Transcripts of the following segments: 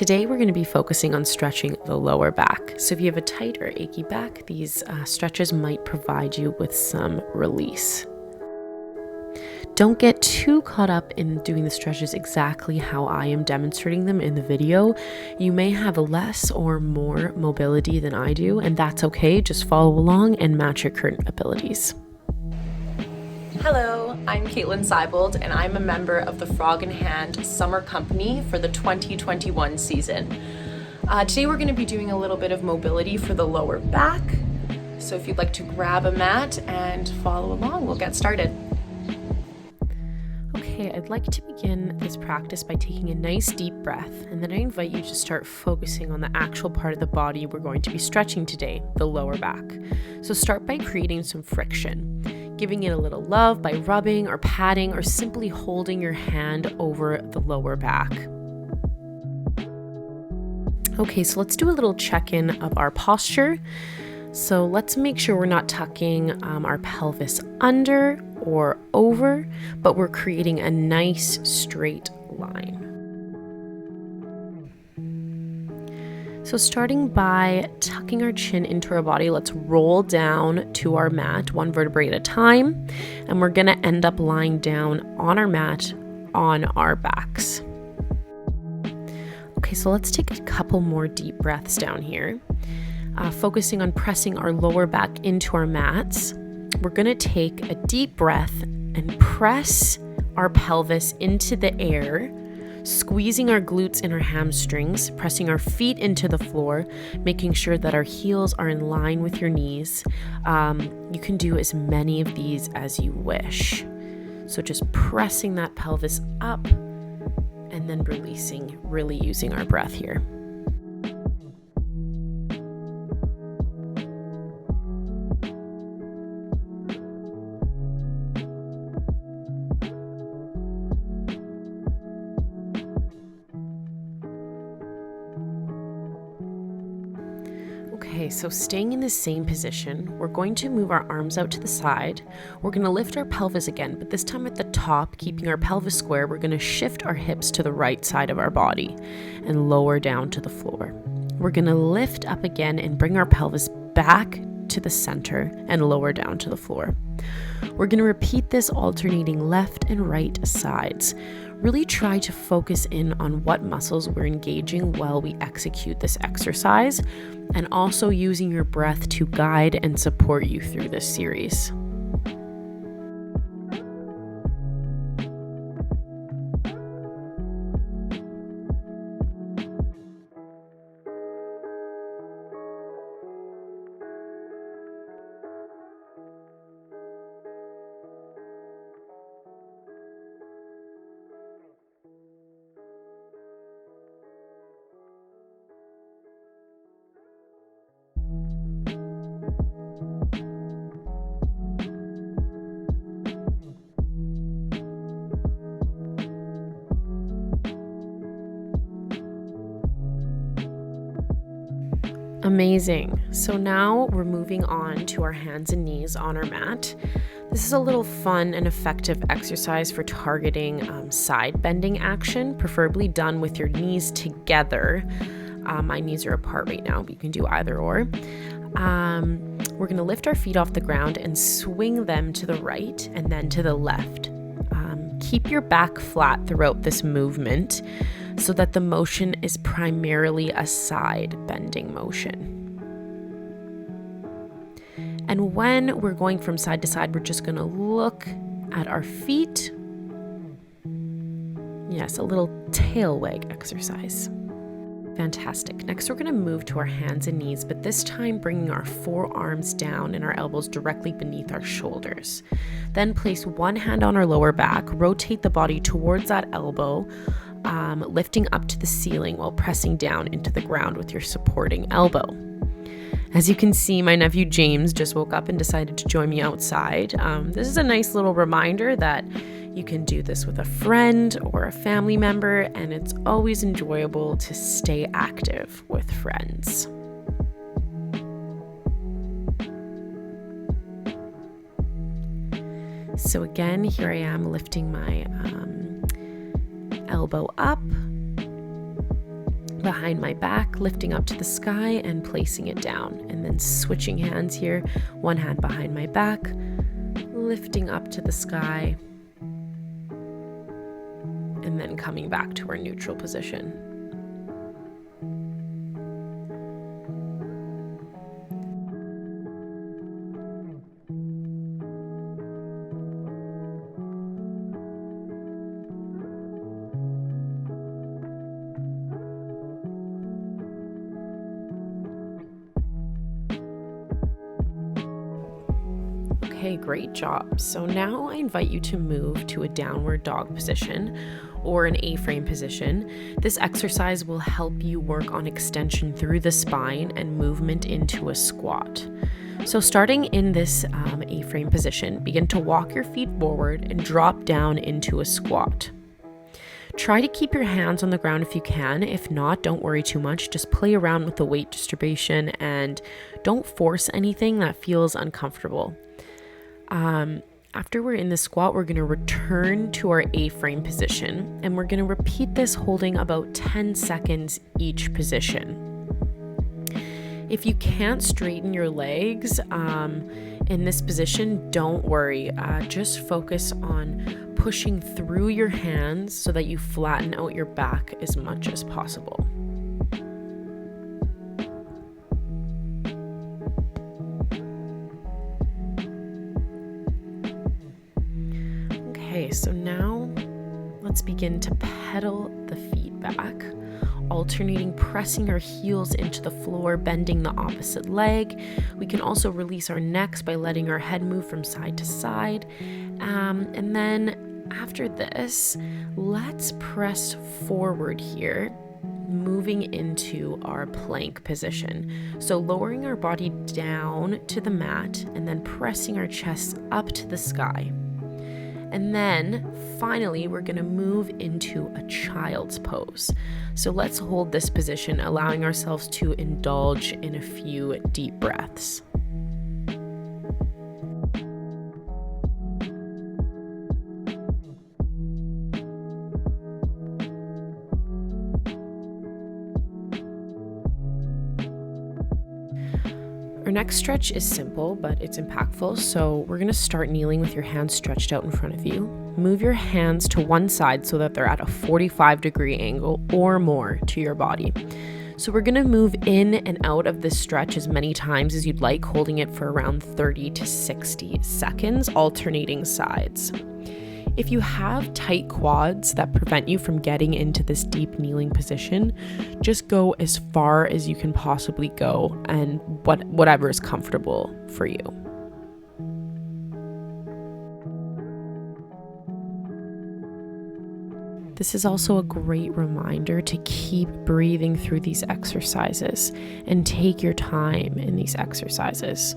Today we're going to be focusing on stretching the lower back. So if you have a tight or achy back, these stretches might provide you with some release. Don't get too caught up in doing the stretches exactly how I am demonstrating them in the video. You may have less or more mobility than I do, and that's okay. Just follow along and match your current abilities. Hello, I'm Kaitlyn Seibold, and I'm a member of the Frog in Hand Summer Company for the 2021 season. Today we're going to be doing a little bit of mobility for the lower back. So if you'd like to grab a mat and follow along, we'll get started. Okay, I'd like to begin this practice by taking a nice deep breath, and then I invite you to start focusing on the actual part of the body we're going to be stretching today, the lower back. So start by creating some friction, giving it a little love by rubbing or patting or simply holding your hand over the lower back. Okay, so let's do a little check-in of our posture. So let's make sure we're not tucking our pelvis under or over, but we're creating a nice straight line. So starting by tucking our chin into our body, let's roll down to our mat, one vertebrae at a time, and we're gonna end up lying down on our mat on our backs. Okay, so let's take a couple more deep breaths down here. Focusing on pressing our lower back into our mats. We're gonna take a deep breath and press our pelvis into the air, squeezing our glutes and our hamstrings, pressing our feet into the floor, making sure that our heels are in line with your knees. You can do as many of these as you wish. So just pressing that pelvis up and then releasing, really using our breath here. Okay, so staying in the same position, we're going to move our arms out to the side. We're going to lift our pelvis again, but this time at the top, keeping our pelvis square, we're going to shift our hips to the right side of our body and lower down to the floor. We're going to lift up again and bring our pelvis back to the center and lower down to the floor. We're going to repeat this alternating left and right sides. Really try to focus in on what muscles we're engaging while we execute this exercise, and also using your breath to guide and support you through this series. Amazing. So now we're moving on to our hands and knees on our mat. This is a little fun and effective exercise for targeting side bending action, preferably done with your knees together. My knees are apart right now, but you can do either or. We're going to lift our feet off the ground and swing them to the right and then to the left. Keep your back flat throughout this movement so that the motion is primarily a side bending motion. And when we're going from side to side, we're just going to look at our feet. Yes, a little tail wag exercise. Fantastic. Next, we're going to move to our hands and knees, but this time bringing our forearms down and our elbows directly beneath our shoulders. Then place one hand on our lower back, rotate the body towards that elbow, lifting up to the ceiling while pressing down into the ground with your supporting elbow. As you can see, my nephew James just woke up and decided to join me outside. This is a nice little reminder that you can do this with a friend or a family member, and it's always enjoyable to stay active with friends. So again, here I am lifting my elbow up, behind my back, lifting up to the sky and placing it down. And then switching hands here, one hand behind my back, lifting up to the sky, and then coming back to our neutral position. Okay, great job. So now I invite you to move to a downward dog position or an A-frame position. This exercise will help you work on extension through the spine and movement into a squat. So starting in this A-frame position, begin to walk your feet forward and drop down into a squat. Try to keep your hands on the ground if you can. If not, don't worry too much. Just play around with the weight distribution and don't force anything that feels uncomfortable. After we're in the squat, we're going to return to our A-frame position, and we're going to repeat this holding about 10 seconds each position. If you can't straighten your legs in this position, don't worry. Just focus on pushing through your hands so that you flatten out your back as much as possible. Okay, so now let's begin to pedal the feet back, alternating pressing our heels into the floor, bending the opposite leg. We can also release our necks by letting our head move from side to side. And then after this, let's press forward here, moving into our plank position. So lowering our body down to the mat and then pressing our chest up to the sky. And then finally, we're going to move into a child's pose. So let's hold this position, allowing ourselves to indulge in a few deep breaths. Our next stretch is simple, but it's impactful. So we're going to start kneeling with your hands stretched out in front of you. Move your hands to one side so that they're at a 45-degree angle or more to your body. So we're going to move in and out of this stretch as many times as you'd like, holding it for around 30 to 60 seconds, alternating sides. If you have tight quads that prevent you from getting into this deep kneeling position, just go as far as you can possibly go and whatever is comfortable for you. This is also a great reminder to keep breathing through these exercises and take your time in these exercises.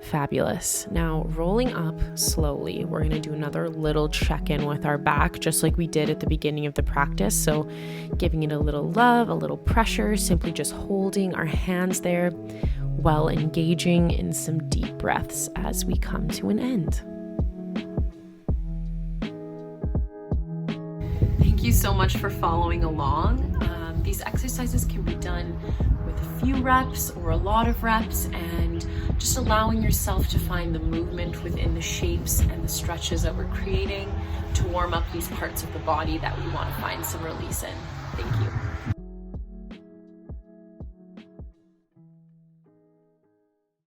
Fabulous. Now rolling up slowly, we're going to do another little check-in with our back, just like we did at the beginning of the practice. So giving it a little love, a little pressure, simply just holding our hands there while engaging in some deep breaths as we come to an end. Thank you so much for following along. These exercises can be done with a few reps or a lot of reps, and just allowing yourself to find the movement within the shapes and the stretches that we're creating to warm up these parts of the body that we want to find some release in. Thank you.